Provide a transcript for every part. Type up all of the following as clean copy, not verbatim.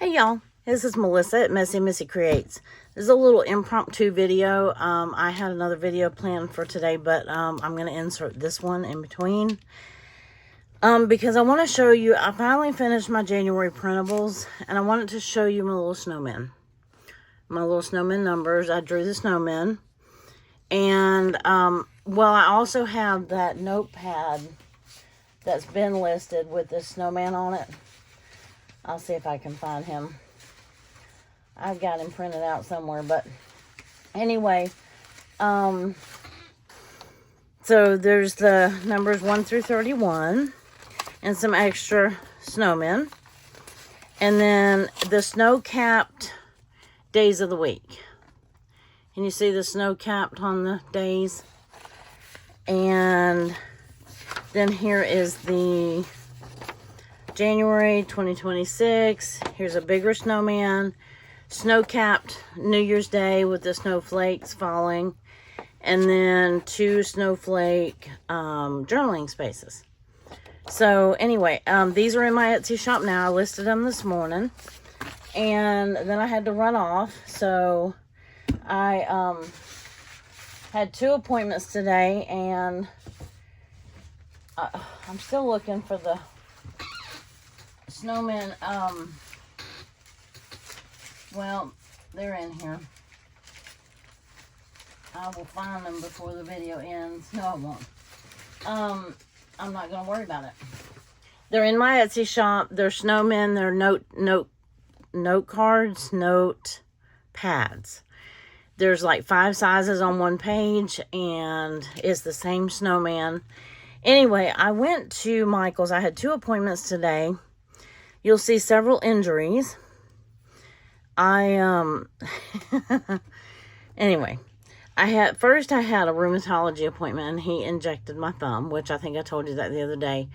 Hey y'all, this is Melissa at MessyMissy Creates. This is a little impromptu video. I had another video planned for today, but I'm going to insert this one in between. Because I want to show you, I finally finished my January printables, and I wanted to show you my little snowman. My little snowman numbers. I drew the snowman. And, well, I also have that notepad that's been listed with the snowman on it. I'll see if I can find him. I've got him printed out somewhere, but anyway, so there's the numbers 1 through 31 and some extra snowmen. And then the snow-capped days of the week. Can you see the snow-capped on the days? And then here is the January 2026. Here's a bigger snowman. Snow-capped New Year's Day with the snowflakes falling. And then 2 snowflake journaling spaces. So anyway, these are in my Etsy shop now. I listed them this morning. And then I had to run off. So I had 2 appointments today. And I'm still looking for the snowmen. Well, they're in here. I will find them before the video ends. No, I won't. I'm not going to worry about it. They're in my Etsy shop. They're snowmen. They're note cards, note pads. There's like 5 sizes on one page, and it's the same snowman. Anyway, I went to Michael's. I had 2 appointments today. You'll see several injuries. Anyway, I had a rheumatology appointment, and he injected my thumb, which I think I told you that the other day.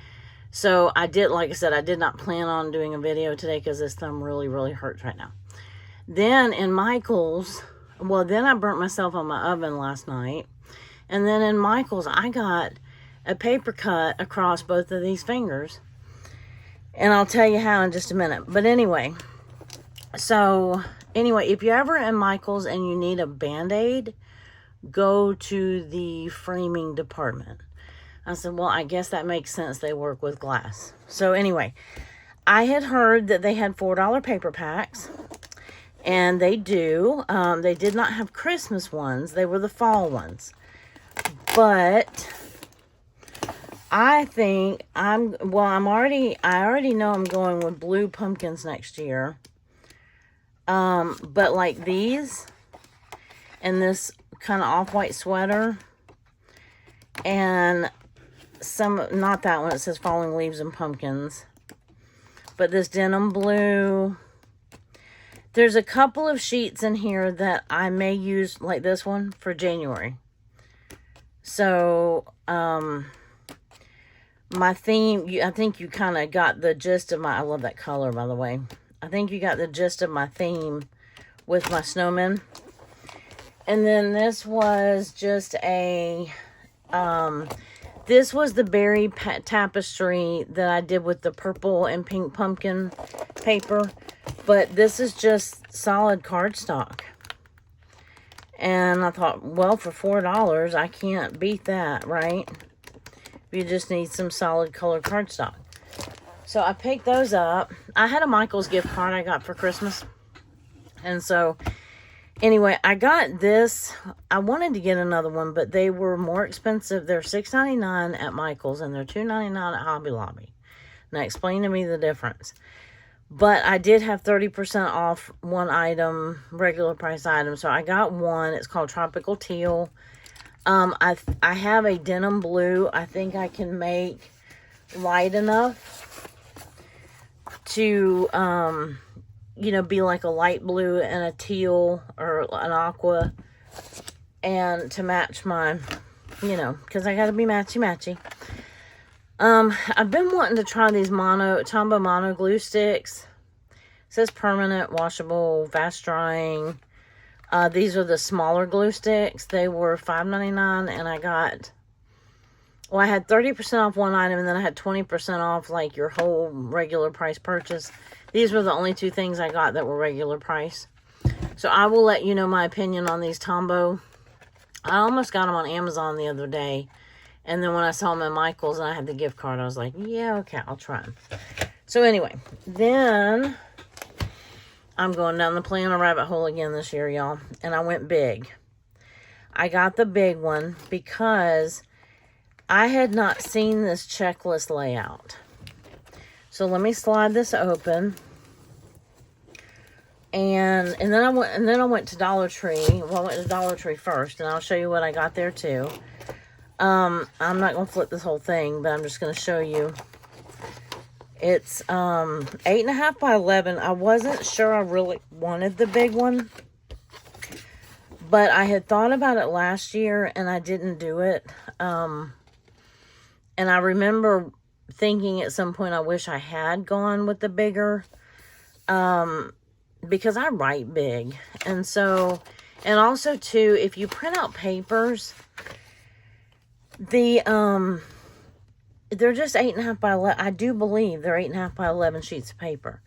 So I did, like I said, I did not plan on doing a video today because this thumb really, really hurts right now. Then in Michael's, well, then I burnt myself on my oven last night. And then in Michael's, I got a paper cut across both of these fingers. And I'll tell you how in just a minute. But anyway, so anyway, if you're ever in Michael's and you need a Band-Aid, go to the framing department. I said, well, I guess that makes sense. They work with glass. So anyway, I had heard that they had $4 paper packs. And they do. They did not have Christmas ones. They were the fall ones. But I think I already know I'm going with blue pumpkins next year. But like these and this kind of off-white sweater and not that one, it says falling leaves and pumpkins, but this denim blue. There's a couple of sheets in here that I may use, like this one, for January. So, my theme, I think you kind of got the gist of I love that color, by the way. I think you got the gist of my theme with my snowmen. And then this was just this was the berry tapestry that I did with the purple and pink pumpkin paper. But this is just solid cardstock. And I thought, well, for $4, I can't beat that, right? You just need some solid color cardstock. So I picked those up. I had a Michael's gift card I got for Christmas. And so, anyway, I got this. I wanted to get another one, but they were more expensive. They're $6.99 at Michael's, and they're $2.99 at Hobby Lobby. Now, explain to me the difference. But I did have 30% off one item, regular price item. So I got one. It's called Tropical Teal. I have a denim blue. I think I can make light enough to, be like a light blue and a teal or an aqua. And to match my, because I got to be matchy-matchy. I've been wanting to try these Tombow Mono glue sticks. It says permanent, washable, fast drying. These are the smaller glue sticks. They were $5.99 and I got Well, I had 30% off one item, and then I had 20% off, like, your whole regular price purchase. These were the only two things I got that were regular price. So I will let you know my opinion on these Tombow. I almost got them on Amazon the other day. And then when I saw them at Michael's and I had the gift card, I was like, yeah, okay, I'll try them. So anyway, then I'm going down the planner rabbit hole again this year, y'all. And I went big. I got the big one because I had not seen this checklist layout. So let me slide this open. And then I went to Dollar Tree. Well, I went to Dollar Tree first, and I'll show you what I got there too. I'm not gonna flip this whole thing, but I'm just gonna show you. It's 8.5 by 11. I wasn't sure I really wanted the big one, but I had thought about it last year and I didn't do it. And I remember thinking at some point I wish I had gone with the bigger. Because I write big. And so, and also too, if you print out papers, they're just 8.5 by 11. I do believe they're 8.5 by 11 sheets of paper.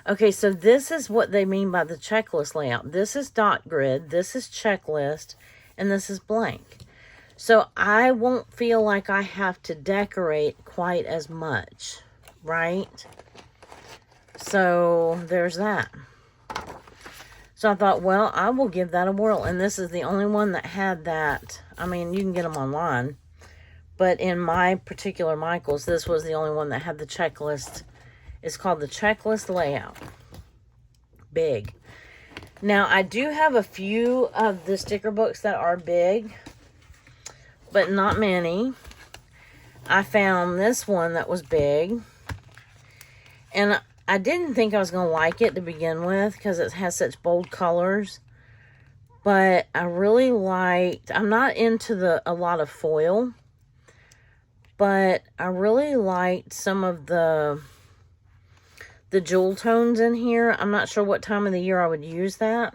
Okay, so this is what they mean by the checklist layout. This is dot grid, this is checklist, and this is blank. So I won't feel like I have to decorate quite as much, right? So there's that. So I thought, well, I will give that a whirl. And this is the only one that had that. I mean, you can get them online. But in my particular Michael's, this was the only one that had the checklist. It's called the checklist layout. Big. Now, I do have a few of the sticker books that are big, but not many. I found this one that was big. And I didn't think I was going to like it to begin with because it has such bold colors. But I really liked, I'm not into a lot of foil. But I really liked some of the jewel tones in here. I'm not sure what time of the year I would use that.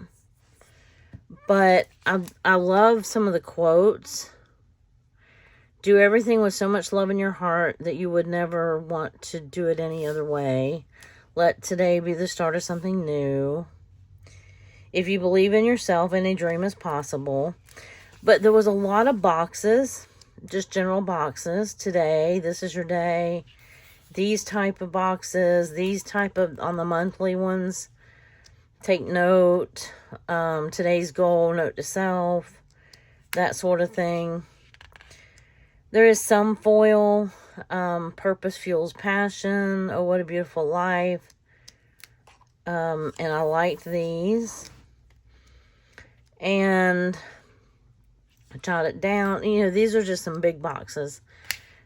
But I love some of the quotes. Do everything with so much love in your heart that you would never want to do it any other way. Let today be the start of something new. If you believe in yourself, any dream is possible. But there was a lot of boxes, just general boxes. Today, this is your day. These type of boxes, these type of, on the monthly ones, take note. Today's goal, note to self, that sort of thing. There is some foil. Purpose fuels passion. Oh, what a beautiful life. And I liked these. And I jotted it down. You know, these are just some big boxes.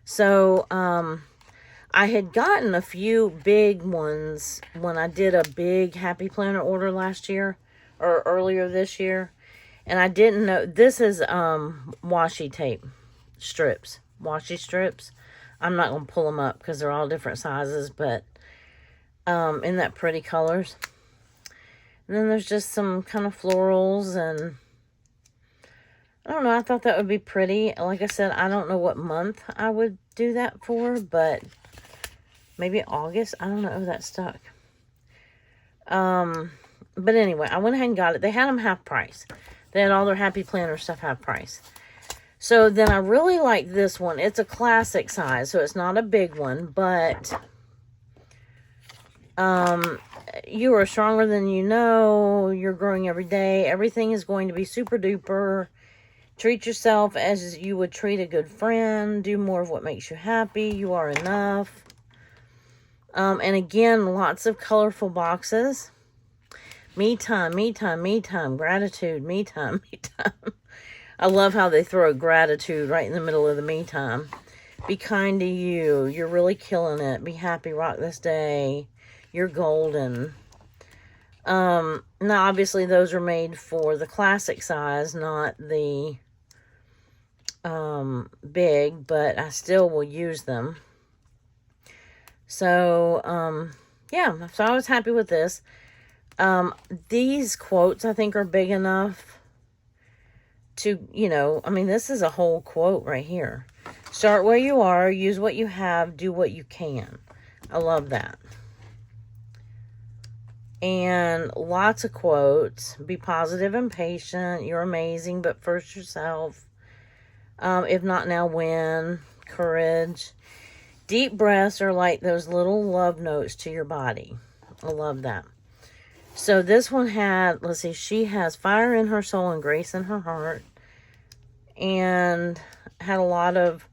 So, I had gotten a few big ones when I did a big Happy Planner order last year. Or earlier this year. And I didn't know. This is washi tape strips. Washi strips. I'm not going to pull them up because they're all different sizes, but in that pretty colors. And then there's just some kind of florals, and I don't know, I thought that would be pretty. Like I said, I don't know what month I would do that for, but maybe August. I don't know if that stuck. But anyway, I went ahead and got it. They had them half price. They had all their Happy Planner stuff half price. So then I really like this one. It's a classic size, so it's not a big one, but you are stronger than you know. You're growing every day. Everything is going to be super duper. Treat yourself as you would treat a good friend. Do more of what makes you happy. You are enough. And again, lots of colorful boxes. Me time, me time, me time. Gratitude, me time, me time. I love how they throw gratitude right in the middle of the me time. Be kind to you. You're really killing it. Be happy. Rock this day. You're golden. Now, obviously, those are made for the classic size, not the big, but I still will use them. So, yeah. So, I was happy with this. These quotes, I think, are big enough to, you know, I mean, this is a whole quote right here. Start where you are, use what you have, do what you can. I love that. And lots of quotes. Be positive and patient. You're amazing, but first yourself. If not now, when? Courage. Deep breaths are like those little love notes to your body. I love that. So this one had, let's see, she has fire in her soul and grace in her heart. And had a lot of,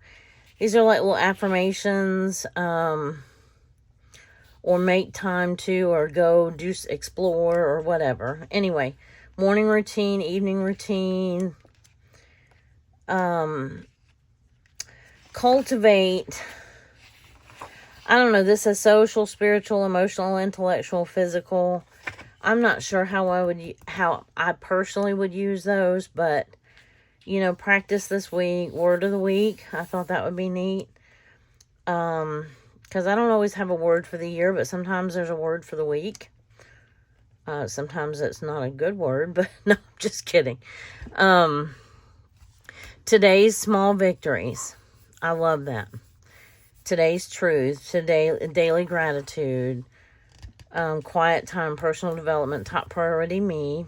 these are like little affirmations, or make time to, or go do, explore, or whatever. Anyway, morning routine, evening routine, cultivate, I don't know, this is social, spiritual, emotional, intellectual, physical. I'm not sure how I personally would use those, but, you know, practice this week, word of the week. I thought that would be neat. Because I don't always have a word for the year, but sometimes there's a word for the week. Sometimes it's not a good word, but no, I'm just kidding. Today's small victories. I love that. Today's truth. Daily gratitude. Quiet time, personal development, top priority me.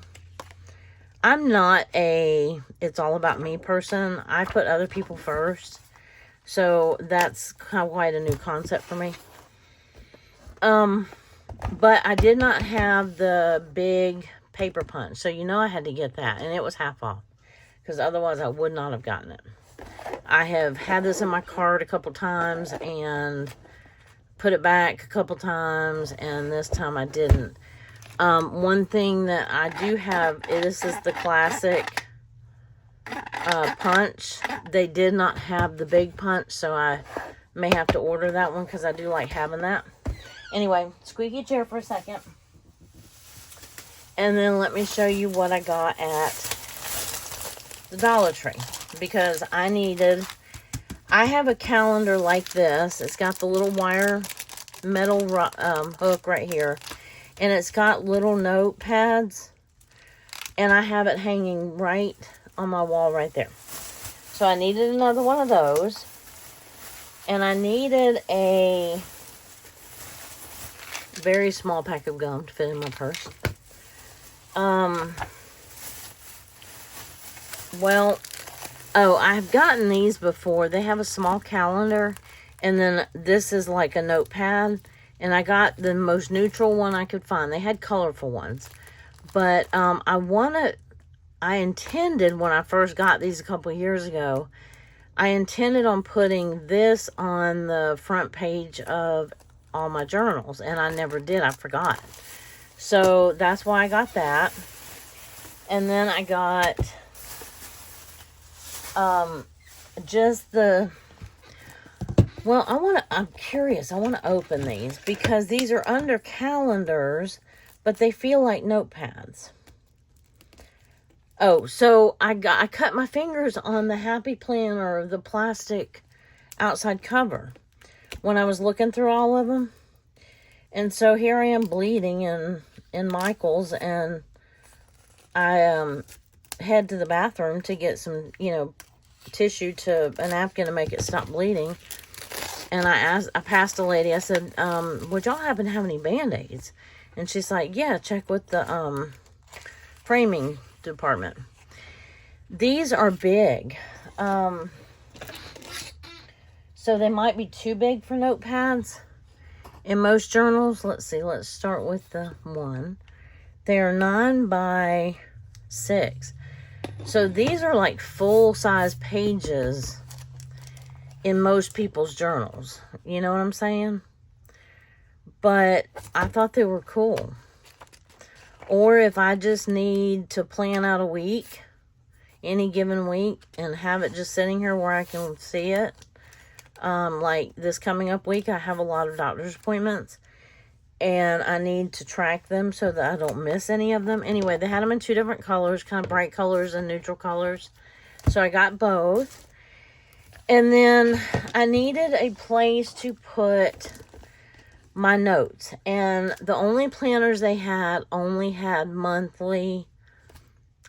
I'm not a it's all about me person. I put other people first. So that's kind of quite a new concept for me. But I did not have the big paper punch. So you know I had to get that. And it was half off. Because otherwise I would not have gotten it. I have had this in my cart a couple times and put it back a couple times. And this time I didn't. One thing that I do have, this is the classic punch. They did not have the big punch, so I may have to order that one because I do like having that. Anyway, squeaky chair for a second. And then let me show you what I got at the Dollar Tree. Because I have a calendar like this. It's got the little wire metal hook right here. And it's got little notepads. And I have it hanging right on my wall right there. So I needed another one of those. And I needed a very small pack of gum to fit in my purse. I've gotten these before. They have a small calendar. And then this is like a notepad. And I got the most neutral one I could find. They had colorful ones. But I intended, when I first got these a couple years ago, I intended on putting this on the front page of all my journals. And I never did. I forgot. So that's why I got that. And then I got just the... Well, I'm curious. I want to open these because these are under calendars, but they feel like notepads. Oh, so I cut my fingers on the Happy Planner, the plastic outside cover, when I was looking through all of them. And so here I am bleeding in Michael's, and I head to the bathroom to get some, tissue a napkin to make it stop bleeding. And I passed a lady, I said, would y'all happen to have any Band-Aids? And she's like, yeah, check with the framing department. These are big. So they might be too big for notepads. In most journals, let's see, let's start with the one. They are 9 by 6. So these are like full-size pages in most people's journals. You know what I'm saying? But I thought they were cool. Or if I just need to plan out a week, any given week, and have it just sitting here where I can see it. Like this coming up week, I have a lot of doctor's appointments. And I need to track them so that I don't miss any of them. Anyway, they had them in 2 different colors, kind of bright colors and neutral colors. So I got both. And then I needed a place to put my notes. And the only planners they had only had monthly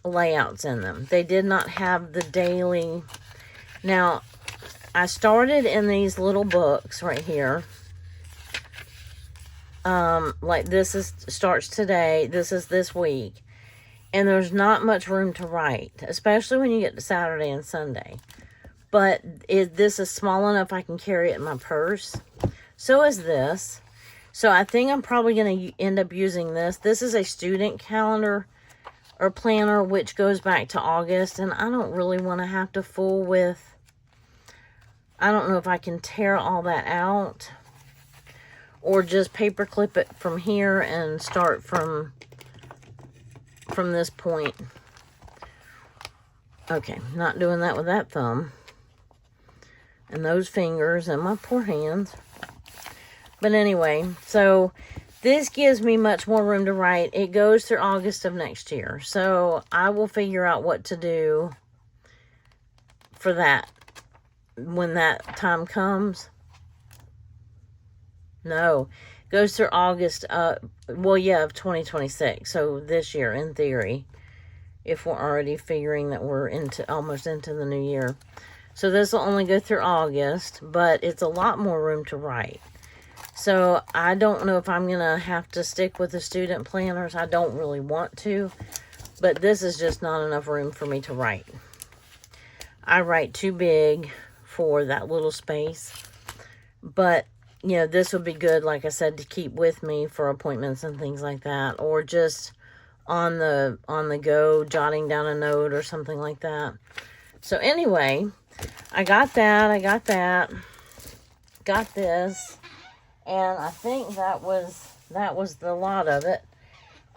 layouts in them. They did not have the daily. Now, I started in these little books right here. Like this starts today. This is this week. And there's not much room to write, especially when you get to Saturday and Sunday. But this is small enough I can carry it in my purse. So is this. So I think I'm probably going to end up using this. This is a student calendar or planner, which goes back to August. And I don't really want to have to fool with... I don't know if I can tear all that out. Or just paper clip it from here and start from this point. Okay, not doing that with that thumb. And those fingers and my poor hands. But anyway, so this gives me much more room to write. It goes through August of next year. So I will figure out what to do for that when that time comes. No, it goes through August, well, yeah, of 2026. So this year, in theory, if we're already figuring that we're almost into the new year. So this will only go through August, but it's a lot more room to write. So I don't know if I'm going to have to stick with the student planners. I don't really want to, but this is just not enough room for me to write. I write too big for that little space, but you know, this would be good, like I said, to keep with me for appointments and things like that, or just on the go, jotting down a note or something like that. So anyway, I got that, got this, and I think that was the lot of it.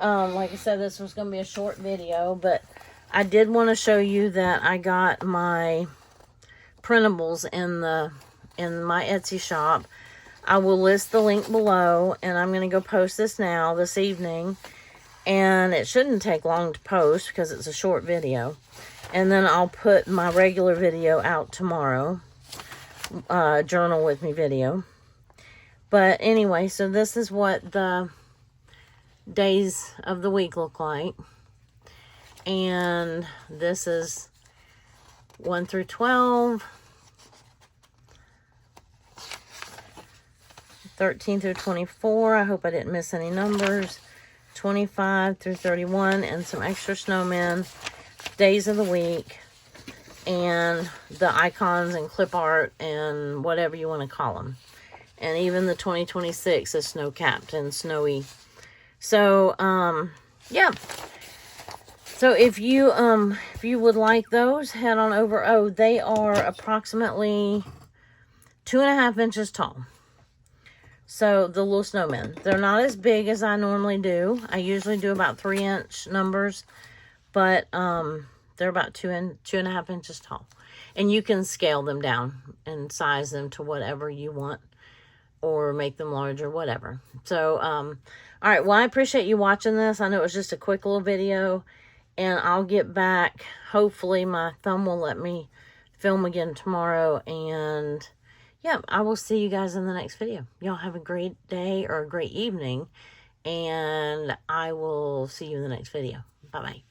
Like I said, this was going to be a short video, but I did want to show you that I got my printables in my Etsy shop. I will list the link below, and I'm going to go post this now, this evening. And it shouldn't take long to post because it's a short video. And then I'll put my regular video out tomorrow. Journal with me video. But anyway, so this is what the days of the week look like. And this is 1 through 12. 13 through 24. I hope I didn't miss any numbers. 25 through 31. And some extra snowmen. Days of the week. And the icons and clip art and whatever you want to call them. And even the 2026 is snow-capped and snowy. So, yeah. So if you would like those, head on over. Oh, they are approximately 2.5 inches tall. So the little snowmen, they're not as big as I normally do. I usually do about 3-inch numbers, but they're about 2.5 inches tall. And you can scale them down and size them to whatever you want, or make them larger, whatever. So, all right, well, I appreciate you watching this. I know it was just a quick little video, and I'll get back. Hopefully my thumb will let me film again tomorrow, and yeah, I will see you guys in the next video. Y'all have a great day or a great evening, and I will see you in the next video. Bye-bye.